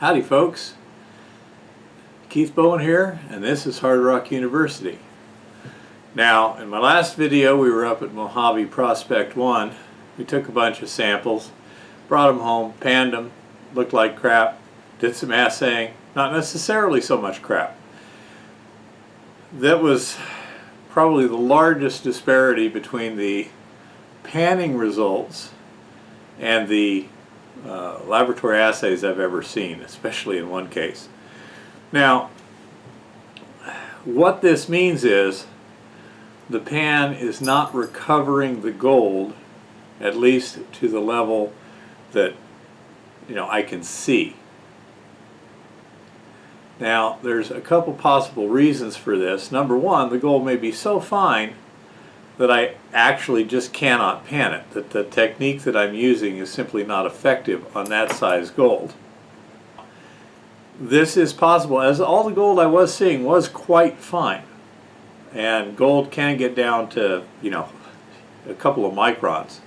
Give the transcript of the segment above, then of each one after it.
Howdy folks, Keith Bowen here, and this is Hard Rock University. Now, in my last video we were up at Mojave Prospect 1. We took a bunch of samples, brought them home, panned them, looked like crap, did some assaying, not necessarily so much crap. That was probably the largest disparity between the panning results and the laboratory assays I've ever seen, especially in one case. Now, what this means is the pan is not recovering the gold, at least to the level that I can see. Now, there's a couple possible reasons for this. Number one, the gold may be so fine that I actually just cannot pan it, that the technique that I'm using is simply not effective on that size gold. This is possible, as all the gold I was seeing was quite fine, and gold can get down to a couple of microns.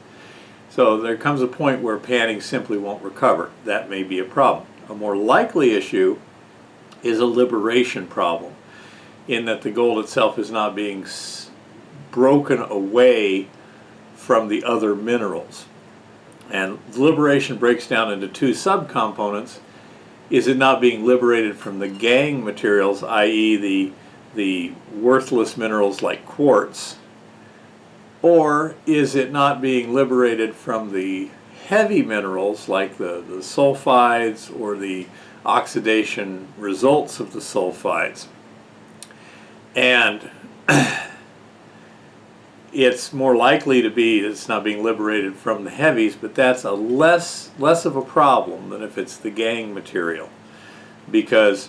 So there comes a point where panning simply won't recover. That may be a problem. A more likely issue is a liberation problem, in that the gold itself is not being broken away from the other minerals. And liberation breaks down into two subcomponents. Is it not being liberated from the gangue materials, i.e. the worthless minerals like quartz, or is it not being liberated from the heavy minerals like the sulfides or the oxidation results of the sulfides? And it's more likely to be it's not being liberated from the heavies, but that's a less of a problem than if it's the gangue material, because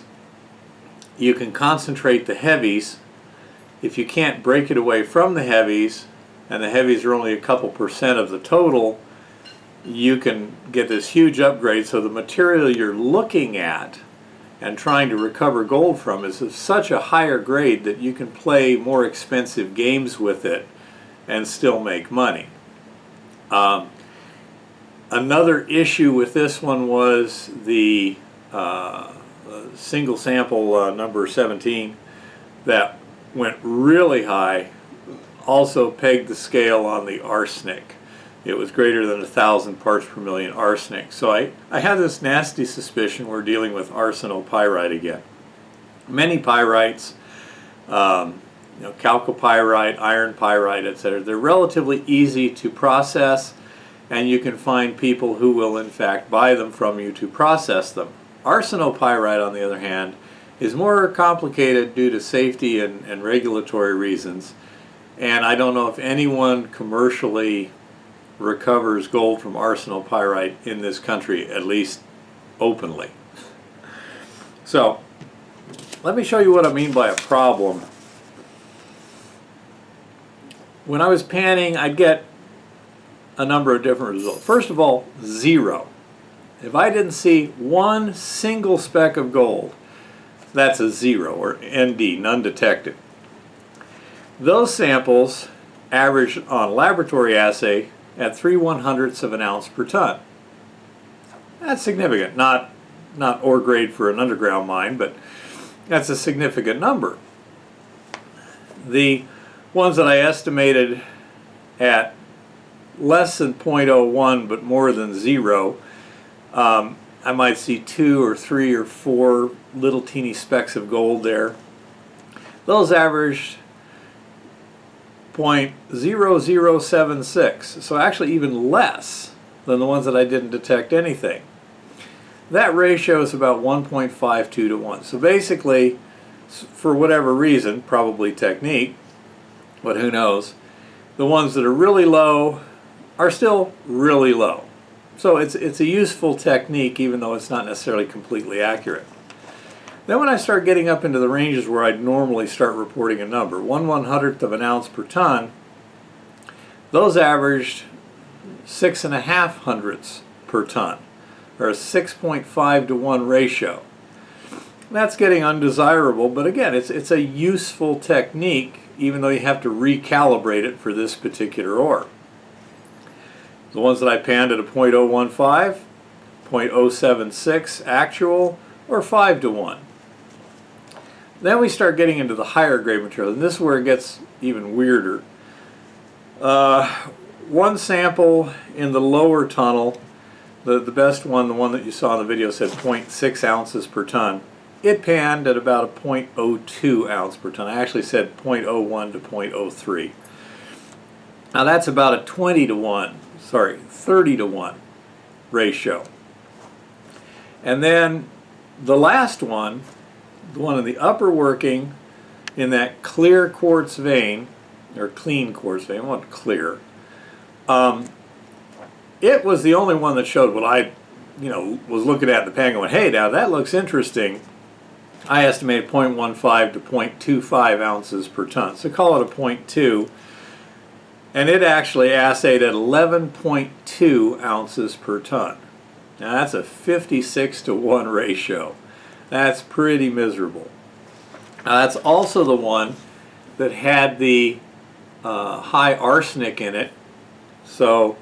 you can concentrate the heavies. If you can't break it away from the heavies, and the heavies are only a couple percent of the total, you can get this huge upgrade. So the material you're looking at and trying to recover gold from is of such a higher grade that you can play more expensive games with it and still make money. Another issue with this one was the single sample number 17 that went really high, also pegged the scale on the arsenic. It was greater than 1,000 parts per million arsenic. So I have this nasty suspicion we're dealing with arsenopyrite again. Many pyrites, chalcopyrite, iron pyrite, etc., they're relatively easy to process, and you can find people who will in fact buy them from you to process them. Arsenopyrite, on the other hand, is more complicated due to safety and regulatory reasons, and I don't know if anyone commercially recovers gold from arsenopyrite in this country, at least openly. So let me show you what I mean by a problem. When I was panning, I'd get a number of different results. First of all, zero. If I didn't see one single speck of gold, that's a zero, or ND, none detected. Those samples averaged on laboratory assay at 3/100ths of an ounce per ton. That's significant. Not ore grade for an underground mine, but that's a significant number. The ones that I estimated at less than 0.01 but more than zero, I might see 2 or 3 or 4 little teeny specks of gold there. Those averaged 0.0076, so actually even less than the ones that I didn't detect anything. That ratio is about 1.52 to 1. So basically, for whatever reason, probably technique, but who knows, the ones that are really low are still really low. So it's a useful technique, even though it's not necessarily completely accurate. Then when I start getting up into the ranges where I'd normally start reporting a number, 1/100th of an ounce per ton, those averaged 6.5 hundredths per ton, or a 6.5 to 1 ratio. That's getting undesirable, but again, it's a useful technique, even though you have to recalibrate it for this particular ore. The ones that I panned at a 0.015, 0.076 actual, or 5 to 1. Then we start getting into the higher grade material, and this is where it gets even weirder. One sample in the lower tunnel, the best one, the one that you saw in the video, said 0.6 ounces per ton. It panned at about a 0.02 ounce per ton. I actually said 0.01 to 0.03. Now that's about a 30 to 1 ratio. And then the last one, the one in the upper working, in that clear quartz vein, or clean quartz vein, I want clear. It was the only one that showed what I, was looking at the pan going, hey, now that looks interesting. I estimated 0.15 to 0.25 ounces per ton. So call it a 0.2. And it actually assayed at 11.2 ounces per ton. Now that's a 56 to 1 ratio. That's pretty miserable. Now that's also the one that had the high arsenic in it. So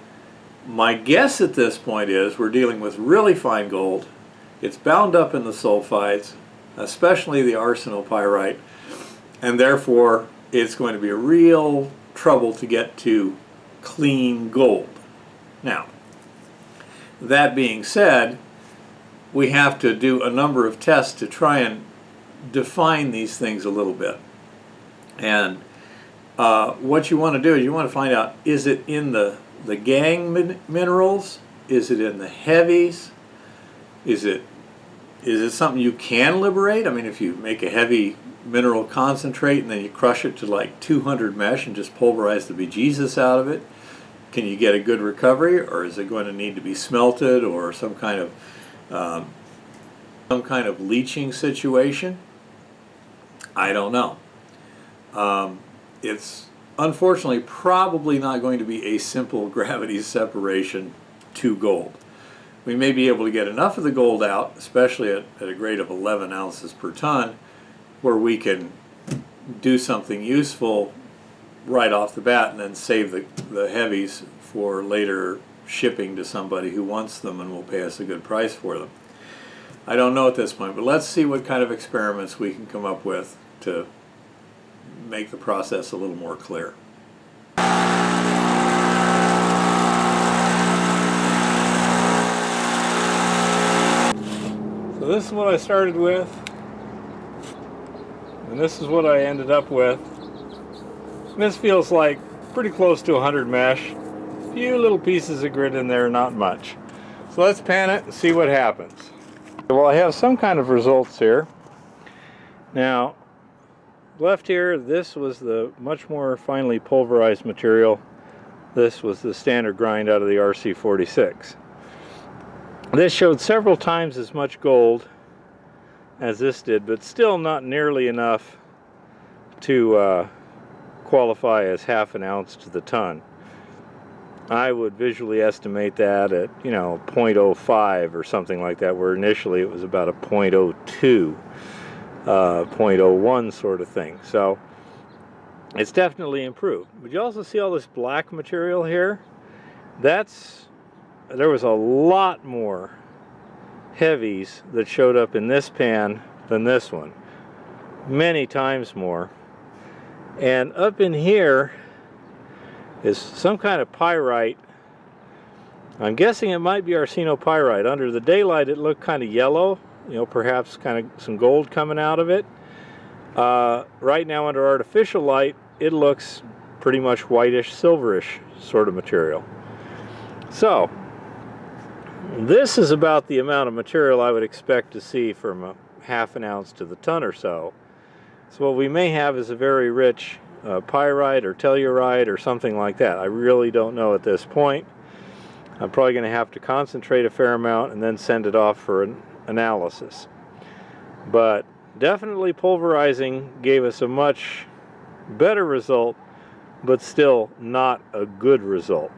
my guess at this point is we're dealing with really fine gold. It's bound up in the sulfides, especially the arsenopyrite, and therefore it's going to be a real trouble to get to clean gold. Now, that being said, we have to do a number of tests to try and define these things a little bit. And what you want to do is you want to find out, is it in the gang minerals? Is it in the heavies? Is it something you can liberate? I mean, if you make a heavy mineral concentrate and then you crush it to like 200 mesh and just pulverize the bejesus out of it, can you get a good recovery, or is it going to need to be smelted or some kind of leaching situation? I don't know. It's unfortunately probably not going to be a simple gravity separation to gold. We may be able to get enough of the gold out, especially at a grade of 11 ounces per ton, where we can do something useful right off the bat and then save the heavies for later shipping to somebody who wants them and will pay us a good price for them. I don't know at this point, but let's see what kind of experiments we can come up with to make the process a little more clear. So this is what I started with, and this is what I ended up with. And this feels like pretty close to 100 mesh. A few little pieces of grit in there, not much. So let's pan it and see what happens. Well, I have some kind of results here. Now, left here, this was the much more finely pulverized material. This was the standard grind out of the RC46. This showed several times as much gold as this did, but still not nearly enough to qualify as half an ounce to the ton. I would visually estimate that at 0.05 or something like that, where initially it was about a 0.02, 0.01 sort of thing. So it's definitely improved. But you also see all this black material here. There was a lot more heavies that showed up in this pan than this one. Many times more. And up in here is some kind of pyrite. I'm guessing it might be arsenopyrite. Under the daylight it looked kind of yellow, perhaps kind of some gold coming out of it. Right now under artificial light it looks pretty much whitish, silverish sort of material. So this is about the amount of material I would expect to see from a half an ounce to the ton or so. So what we may have is a very rich pyrite or telluride or something like that. I really don't know at this point. I'm probably going to have to concentrate a fair amount and then send it off for an analysis. But definitely pulverizing gave us a much better result, but still not a good result.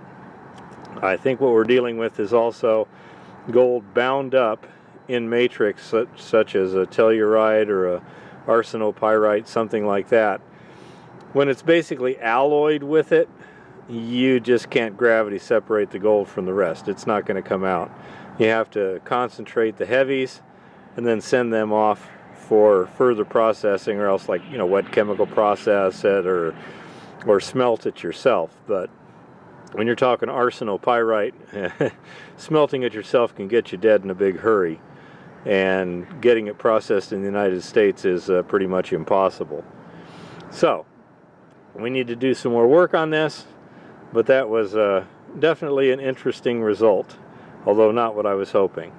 I think what we're dealing with is also gold bound up in matrix such as a telluride or a arsenopyrite, something like that. When it's basically alloyed with it, you just can't gravity separate the gold from the rest. It's not going to come out. You have to concentrate the heavies and then send them off for further processing, or else, like, you know, wet chemical process it or smelt it yourself. But when you're talking arsenopyrite, smelting it yourself can get you dead in a big hurry, and getting it processed in the United States is pretty much impossible. So we need to do some more work on this, but that was definitely an interesting result, although not what I was hoping.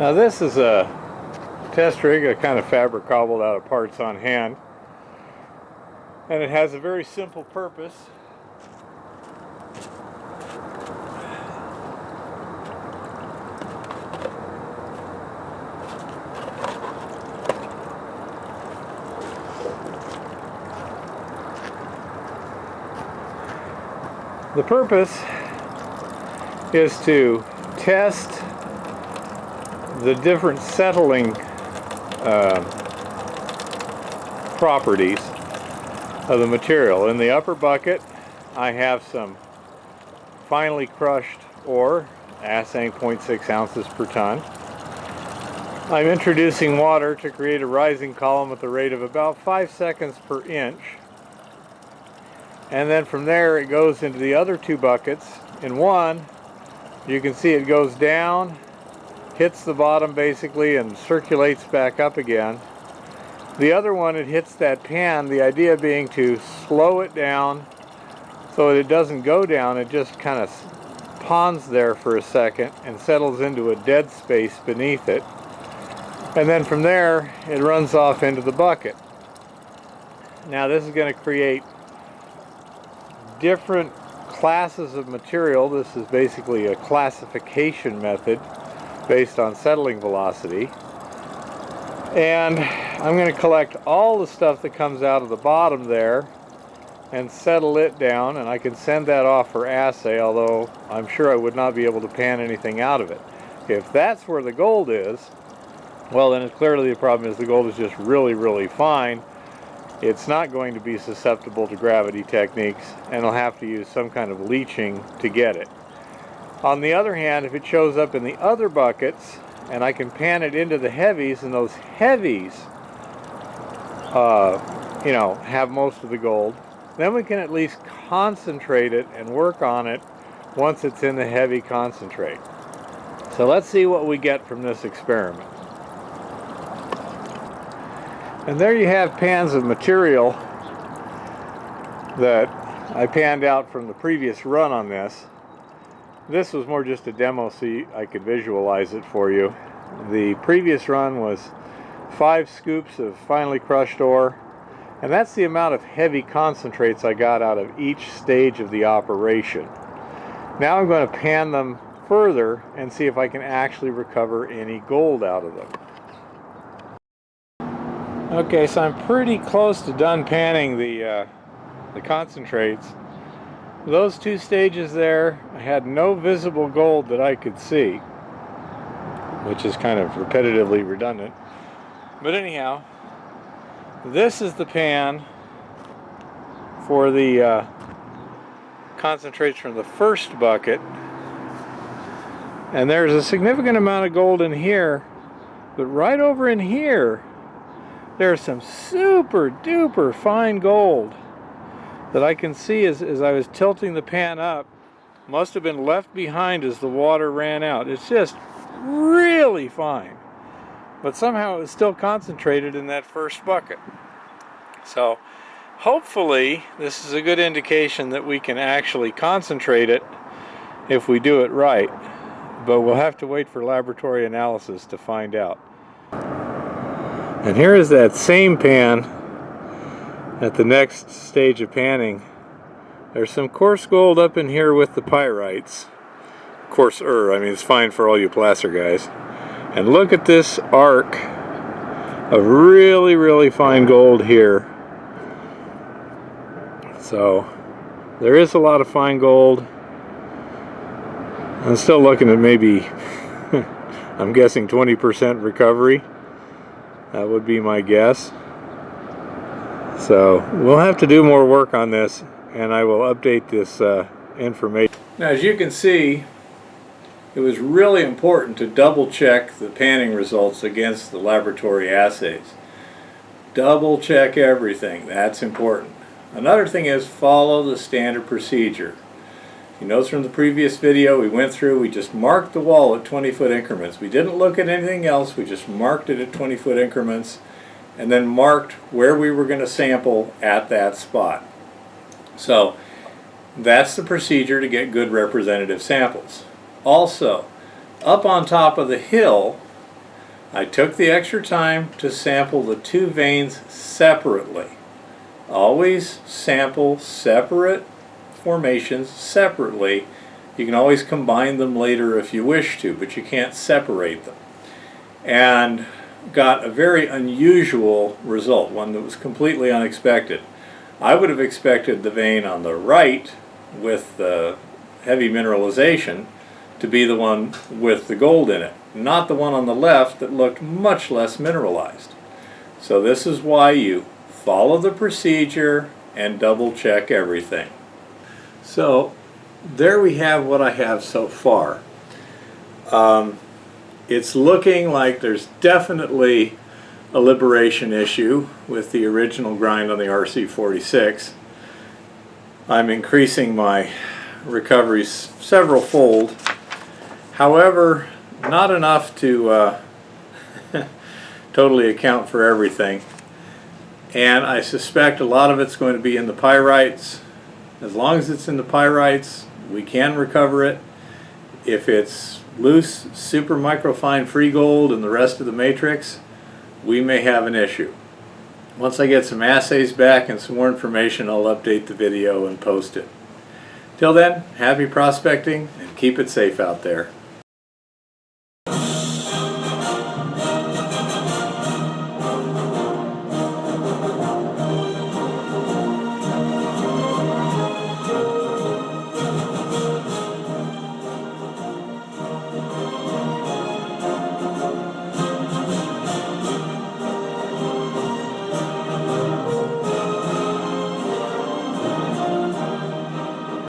Now this is a test rig, a kind of fabric cobbled out of parts on hand, and it has a very simple purpose. The purpose is to test the different settling properties of the material. In the upper bucket, I have some finely crushed ore, assaying 0.6 ounces per ton. I'm introducing water to create a rising column at the rate of about 5 seconds per inch. And then from there it goes into the other two buckets. In one, you can see it goes down, hits the bottom basically, and circulates back up again. The other one, it hits that pan, the idea being to slow it down so that it doesn't go down, it just kind of ponds there for a second and settles into a dead space beneath it. And then from there, it runs off into the bucket. Now this is going to create different classes of material. This is basically a classification method based on settling velocity. And I'm going to collect all the stuff that comes out of the bottom there and settle it down, and I can send that off for assay, although I'm sure I would not be able to pan anything out of it. If that's where the gold is, well, then clearly the problem is the gold is just really, really fine. It's not going to be susceptible to gravity techniques, and I'll have to use some kind of leaching to get it. On the other hand, if it shows up in the other buckets and I can pan it into the heavies, and those heavies you know, have most of the gold, then we can at least concentrate it and work on it once it's in the heavy concentrate. So let's see what we get from this experiment. And there you have pans of material that I panned out from the previous run on this. This was more just a demo so I could visualize it for you. The previous run was 5 scoops of finely crushed ore, and that's the amount of heavy concentrates I got out of each stage of the operation. Now I'm going to pan them further and see if I can actually recover any gold out of them. Okay, so I'm pretty close to done panning the concentrates. Those 2 stages there, I had no visible gold that I could see, which is kind of repetitively redundant. But anyhow, this is the pan for the concentrates from the first bucket. And there's a significant amount of gold in here, but right over in here, there's some super duper fine gold that I can see as I was tilting the pan up. Must have been left behind as the water ran out. It's just really fine. But somehow it was still concentrated in that first bucket. So hopefully this is a good indication that we can actually concentrate it if we do it right. But we'll have to wait for laboratory analysis to find out. And here is that same pan at the next stage of panning. There's some coarse gold up in here with the pyrites. Coarser, I mean, it's fine for all you placer guys. And look at this arc of really, really fine gold here. So there is a lot of fine gold. I'm still looking at maybe, I'm guessing 20% recovery. That would be my guess. So we'll have to do more work on this, and I will update this information. Now, as you can see, it was really important to double check the panning results against the laboratory assays. Double check everything, that's important. Another thing is follow the standard procedure. You notice from the previous video we went through, we just marked the wall at 20-foot increments. We didn't look at anything else, we just marked it at 20-foot increments and then marked where we were going to sample at that spot. So that's the procedure to get good representative samples. Also, up on top of the hill, I took the extra time to sample the two veins separately. Always sample separate formations separately. You can always combine them later if you wish to, but you can't separate them. And got a very unusual result, one that was completely unexpected. I would have expected the vein on the right with the heavy mineralization to be the one with the gold in it, not the one on the left that looked much less mineralized. So this is why you follow the procedure and double check everything. So there we have what I have so far. It's looking like there's definitely a liberation issue with the original grind on the RC46. I'm increasing my recoveries several fold. However, not enough to totally account for everything. And I suspect a lot of it's going to be in the pyrites. As long as it's in the pyrites, we can recover it. If it's loose, super microfine free gold and the rest of the matrix, we may have an issue. Once I get some assays back and some more information, I'll update the video and post it. Till then, happy prospecting and keep it safe out there.